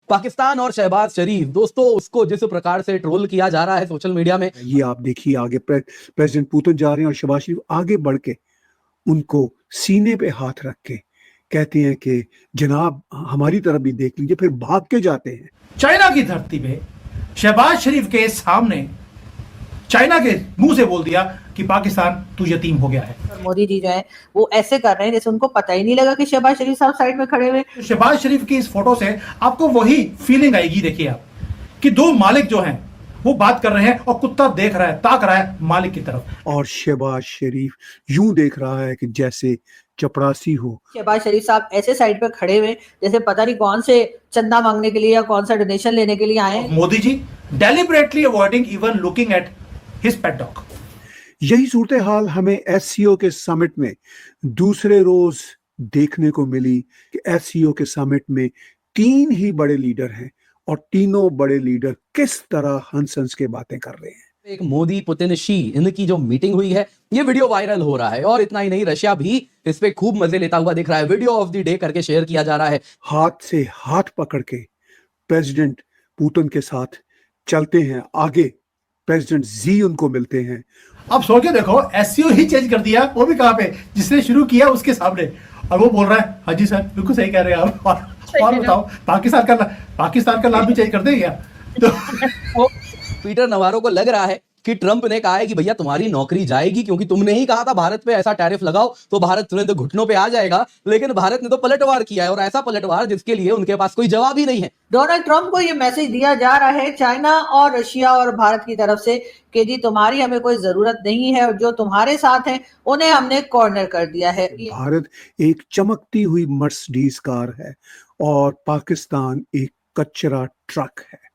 पाकिस्तान और शहबाज शरीफ दोस्तों उसको जिस प्रकार से ट्रोल किया जा रहा है सोशल मीडिया में, ये आप देखिए आगे प्रेसिडेंट पुतिन जा रहे हैं और शहबाज शरीफ आगे बढ़ के उनको सीने पे हाथ रख के कहते हैं कि जनाब हमारी तरफ भी देख लीजिए, फिर भाग के जाते हैं। चाइना की धरती पे शहबाज शरीफ के सामने चाइना के मुंह से बोल दिया कि पाकिस्तान तू यतीम हो गया है। मोदी जी जो है वो ऐसे कर रहे हैं जैसे उनको पता ही नहीं लगा कि शहबाज शरीफ साहब साइड में खड़े हुए। शहबाज शरीफ की इस फोटो से आपको वही फीलिंग आएगी, देखिए आप, कि दो मालिक जो हैं वो बात कर रहे हैं और कुत्ता देख रहा है, ताक रहा है मालिक की तरफ। और शहबाज शरीफ यूं देख रहा है कि जैसे चपरासी हो। शहबाज शरीफ साहब ऐसे साइड पे खड़े हुए जैसे पता नहीं कौन से चंदा मांगने के लिए या कौन सा डोनेशन लेने के लिए आए हैं। Modi ji deliberately avoiding even looking at his pet dog. यही सूरत हाल हमें एससीओ के समिट में दूसरे रोज देखने को मिली कि एससीओ के समिट में 3 ही बड़े लीडर हैं और तीनों बड़े लीडर किस तरह हंस हंस के बातें कर रहे हैं। एक मोदी पुतिन शी इनकी जो मीटिंग हुई है ये वीडियो वायरल हो रहा है और इतना ही नहीं रशिया भी इस पे खूब मजे लेता हुआ दिख रहा है। वीडियो ऑफ द डे करके शेयर किया जा रहा है। हाथ से हाथ पकड़ के प्रेसिडेंट पुतिन के साथ चलते हैं आगे, प्रेसिडेंट जी उनको मिलते हैं। अब सोच के देखो, एससीओ ही चेंज कर दिया, वो भी कहां पे, जिसने शुरू किया उसके सामने, और वो बोल रहा है हाँ जी सर बिल्कुल सही कह रहे हैं आप। और बताओ पाकिस्तान का नाम भी चेंज कर देंगे क्या? तो पीटर नवारो को लग रहा है कि ट्रंप ने कहा है कि भैया तुम्हारी नौकरी जाएगी क्योंकि तुमने ही कहा था भारत पे ऐसा टैरिफ लगाओ तो भारत तुरंत घुटनों पे आ जाएगा, लेकिन भारत ने तो पलटवार किया है और ऐसा पलटवार जिसके लिए उनके पास कोई जवाब ही नहीं है। डोनाल्ड ट्रंप को ये मैसेज दिया जा रहा है चाइना और रशिया और भारत की तरफ से कि जी तुम्हारी हमें कोई जरूरत नहीं है और जो तुम्हारे साथ हैं उन्हें हमने कॉर्नर कर दिया है। भारत एक चमकती हुई मर्सिडीज कार है और पाकिस्तान एक कचरा ट्रक है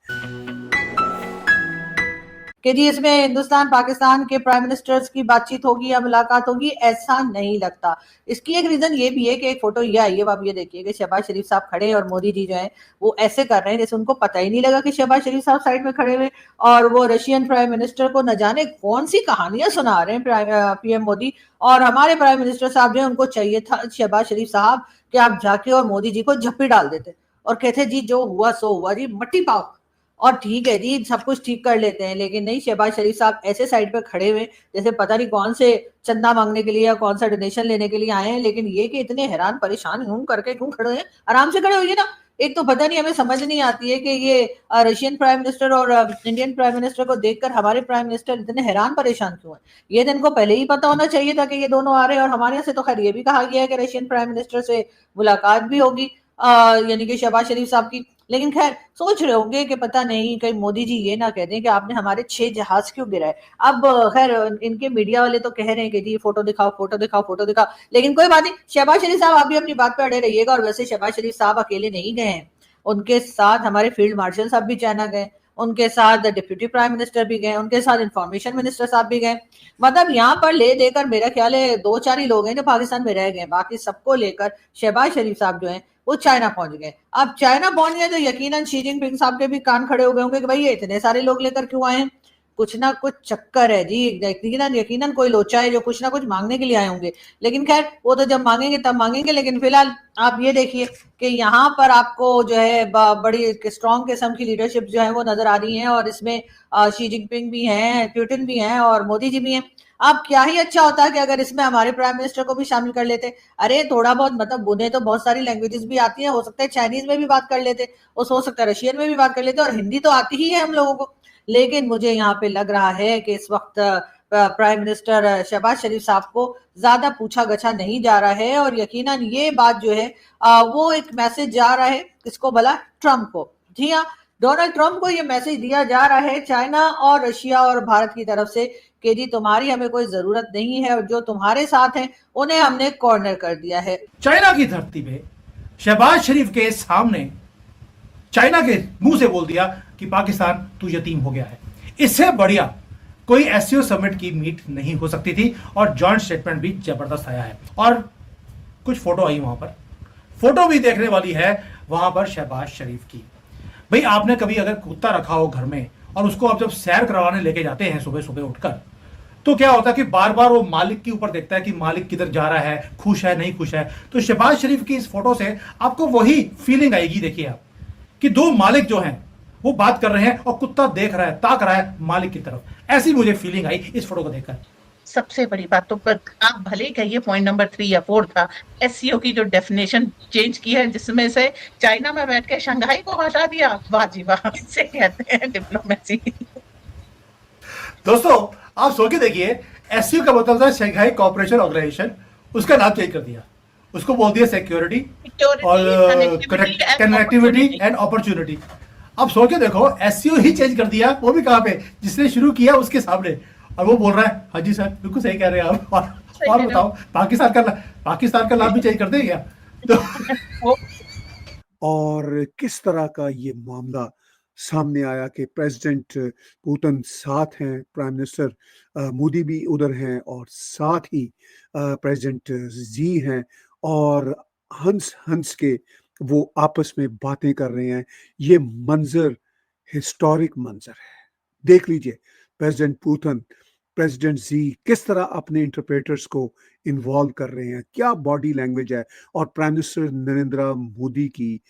कि जी इसमें हिंदुस्तान पाकिस्तान के प्राइम मिनिस्टर्स की बातचीत होगी या मुलाकात होगी, ऐसा नहीं लगता। इसकी एक रीजन ये भी है कि एक फोटो ये आई है, आप ये देखिए कि शहबाज शरीफ साहब खड़े हैं और मोदी जी जो है वो ऐसे कर रहे हैं जैसे उनको पता ही नहीं लगा कि शहबाज शरीफ साहब साइड में खड़े हुए और वो रशियन प्राइम मिनिस्टर को न जाने कौन सी कहानियां सुना रहे हैं पीएम मोदी। और हमारे प्राइम मिनिस्टर साहब जो है उनको चाहिए था शहबाज शरीफ साहब कि आप जाके और मोदी जी को झप्पी डाल देते और कहते जी जो हुआ सो हुआ जी, मट्टी पाओ और ठीक है जी सब कुछ ठीक कर लेते हैं। लेकिन नहीं, शहबाज शरीफ साहब ऐसे साइड पे खड़े हुए जैसे पता नहीं कौन से चंदा मांगने के लिए या कौन सा डोनेशन लेने के लिए आए हैं। लेकिन ये कि इतने हैरान परेशान यूं करके क्यों खड़े हैं, आराम से खड़े होइए ना। एक तो पता नहीं हमें समझ नहीं आती है कि ये रशियन प्राइम मिनिस्टर और इंडियन प्राइम मिनिस्टर को देखकर हमारे प्राइम मिनिस्टर इतने हैरान परेशान क्यों है। ये तो इनको पहले ही पता होना चाहिए था कि ये दोनों आ रहे हैं और हमारे यहाँ से तो खैर ये भी कहा गया है कि रशियन प्राइम मिनिस्टर से मुलाकात भी होगी यानी कि शहबाज शरीफ साहब की। लेकिन खैर सोच रहे होंगे कि पता नहीं कहीं मोदी जी ये ना कह दें कि आपने हमारे 6 जहाज क्यों गिराए। अब खैर इनके मीडिया वाले तो कह रहे हैं कि जी फोटो दिखाओ फोटो दिखाओ फोटो दिखाओ, लेकिन कोई बात नहीं, शहबाज शरीफ साहब आप भी अपनी बात पे अड़े रहिएगा। और वैसे शहबाज शरीफ साहब अकेले नहीं गए हैं, उनके साथ हमारे फील्ड मार्शल साहब भी चाइना गए, उनके साथ डिप्टी प्राइम मिनिस्टर भी गए, उनके साथ इंफॉर्मेशन मिनिस्टर साहब भी गए। मतलब यहाँ पर ले देकर मेरा ख्याल है 2-4 ही लोग हैं जो पाकिस्तान में रह गए, बाकी सबको लेकर शहबाज शरीफ साहब जो हैं वो चाइना पहुंच गए। अब चाइना पहुंच गए तो यकीनन शी जिनपिंग साहब के भी कान खड़े हो गए होंगे कि भाई ये इतने सारे लोग लेकर क्यों आए हैं, कुछ ना कुछ चक्कर है जी। यकीनन कोई लोचा है जो कुछ ना कुछ मांगने के लिए आए होंगे। लेकिन खैर वो तो जब मांगेंगे तब मांगेंगे। लेकिन फिलहाल आप ये देखिए कि यहाँ पर आपको जो है बड़ी स्ट्रॉन्ग किस्म की लीडरशिप जो है वो नजर आ रही है और इसमें शी जिनपिंग भी हैं, पुतिन भी हैं और मोदी जी भी हैं। अब क्या ही अच्छा होता है कि अगर इसमें हमारे प्राइम मिनिस्टर को भी शामिल कर लेते। अरे थोड़ा बहुत मतलब उन्हें तो बहुत सारी लैंग्वेजेस भी आती हैं, हो सकता है चाइनीज में भी बात कर लेते, हो सकता है रशियन में भी बात कर लेते और हिंदी तो आती ही है हम लोगों को। लेकिन मुझे यहाँ पे लग रहा है कि इस वक्त प्राइम मिनिस्टर शहबाज शरीफ साहब को ज्यादा पूछा गछा नहीं जा रहा है और यकीनन ये बात जो है वो एक मैसेज जा रहा है किसको भला, ट्रंप को। जी हाँ, डोनाल्ड ट्रंप को ये मैसेज दिया जा रहा है चाइना और रशिया और भारत की तरफ से कि जी तुम्हारी हमें कोई जरूरत नहीं है और जो तुम्हारे साथ हैं उन्हें हमने कॉर्नर कर दिया है। चाइना की धरती पे शहबाज शरीफ के सामने चाइना के मुंह से बोल दिया कि पाकिस्तान तू यतीम हो गया है। इससे बढ़िया कोई एससीओ समिट की मीट नहीं हो सकती थी और जॉइंट स्टेटमेंट भी जबरदस्त आया है। और कुछ फोटो आई वहां पर, फोटो भी देखने वाली है वहां पर शहबाज शरीफ की। भाई आपने कभी अगर कुत्ता रखा हो घर में और उसको आप जब सैर करवाने लेके जाते हैं सुबह सुबह उठकर, तो क्या होता है कि बार बार वो मालिक के ऊपर देखता है कि मालिक किधर जा रहा है, खुश है नहीं खुश है। तो शहबाज शरीफ की इस फोटो से आपको वही फीलिंग आएगी, देखिए आप, कि दो मालिक जो हैं वो बात कर रहे हैं और कुत्ता देख रहा है, ताक रहा है मालिक की तरफ। ऐसी मुझे फीलिंग आई इस फोटो को देखकर। सबसे बड़ी बात तो आप भले ही कहिए पॉइंट नंबर 3 या 4 था, एससीओ की जो डेफिनेशन चेंज की है, जिसमें से चाइना में बैठ के शंघाई को हटा दिया, वाह जी वाह, इसे कहते हैं डिप्लोमेसी। दोस्तों आप सोच के देखिए, एससीओ का मतलब था शंघाई कोऑपरेशन ऑर्गेनाइजेशन, उसका नाम चेंज कर दिया, उसको बोल दिया सिक्योरिटी और कनेक्टिविटी एंड अपॉर्चुनिटी। अब सोच के देखो, एससीओ ही चेंज कर दिया, वो भी कहाँ पे, जिसने शुरू किया उसके सामने, और वो बोल रहा है हाँ जी सर बिल्कुल सही कह रहे हैं आप। और बताओ पाकिस्तान का नाम भी चेंज कर दें क्या? तो और किस तरह का ये मामला सामने आया कि प्रेसिडेंट पुतिन साथ हैं, प्राइम मिनिस्टर मोदी भी उधर हैं और साथ ही प्रेसिडेंट जी हैं और हंस हंस के वो आपस में बातें कर रहे हैं। ये मंजर हिस्टोरिक मंजर है। देख लीजिए प्रेसिडेंट पुतिन, प्रेसिडेंट जी किस तरह अपने इंटरप्रेटर्स को इन्वॉल्व कर रहे हैं, क्या बॉडी लैंग्वेज है, और प्राइम मिनिस्टर नरेंद्र मोदी की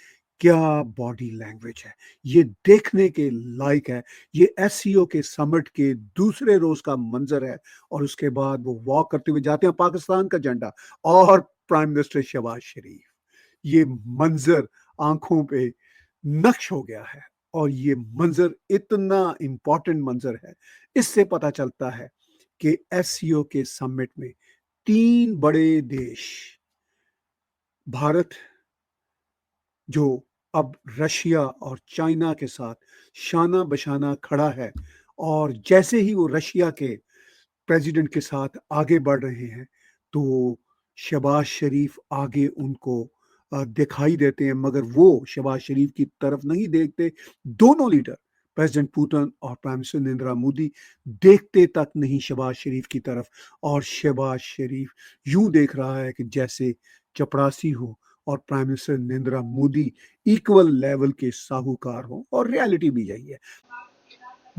क्या बॉडी लैंग्वेज है, ये देखने के लायक है। ये एससीओ के समिट के दूसरे रोज का मंजर है और उसके बाद वो वॉक करते हुए जाते हैं पाकिस्तान का झंडा और प्राइम मिनिस्टर शहबाज शरीफ। ये मंजर आंखों पे नक्श हो गया है और ये मंजर इतना इंपॉर्टेंट मंजर है। इससे पता चलता है कि एससीओ के समिट में 3 बड़े देश, भारत जो अब रशिया और चाइना के साथ शाना बशाना खड़ा है, और जैसे ही वो रशिया के प्रेसिडेंट के साथ आगे बढ़ रहे हैं तो शहबाज शरीफ आगे उनको दिखाई देते हैं, मगर वो शहबाज शरीफ की तरफ नहीं देखते। दोनों लीडर प्रेसिडेंट पुतिन और प्राइम मिनिस्टर नरेंद्र मोदी देखते तक नहीं शहबाज शरीफ की तरफ, और शहबाज शरीफ यूं देख रहा है कि जैसे चपरासी हो और prime minister Narendra Modi equal level के साहूकार हो, और रियलिटी भी यही है।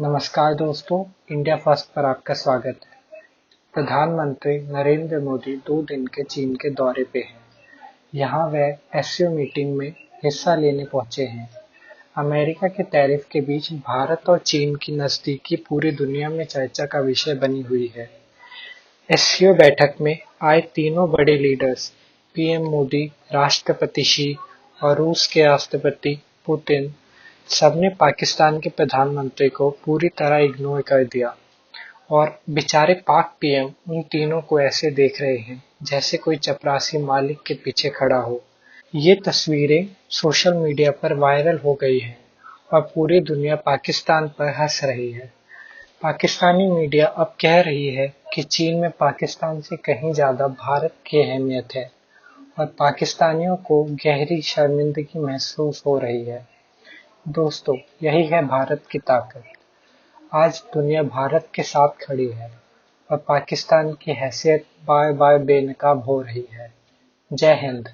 नमस्कार दोस्तों, इंडिया फर्स्ट पर आपका स्वागत है। प्रधानमंत्री नरेंद्र मोदी 2 दिन के चीन के दौरे पे हैं। यहाँ वह एससीओ मीटिंग में हिस्सा लेने पहुंचे हैं। अमेरिका के टैरिफ के बीच भारत और चीन की नजदीकी पूरी दुनिया में चर्चा का विषय बनी हुई है। एससीओ बैठक में आए तीनों बड़े लीडर्स पीएम मोदी, राष्ट्रपति शी और रूस के राष्ट्रपति पुतिन, सबने पाकिस्तान के प्रधानमंत्री को पूरी तरह इग्नोर कर दिया और बेचारे पाक पीएम उन तीनों को ऐसे देख रहे हैं जैसे कोई चपरासी मालिक के पीछे खड़ा हो। ये तस्वीरें सोशल मीडिया पर वायरल हो गई हैं और पूरी दुनिया पाकिस्तान पर हंस रही है। पाकिस्तानी मीडिया अब कह रही है कि चीन में पाकिस्तान से कहीं ज्यादा भारत की अहमियत है और पाकिस्तानियों को गहरी शर्मिंदगी महसूस हो रही है। दोस्तों, यही है भारत की ताकत। आज दुनिया भारत के साथ खड़ी है और पाकिस्तान की हैसियत बार बार बेनकाब हो रही है। जय हिंद।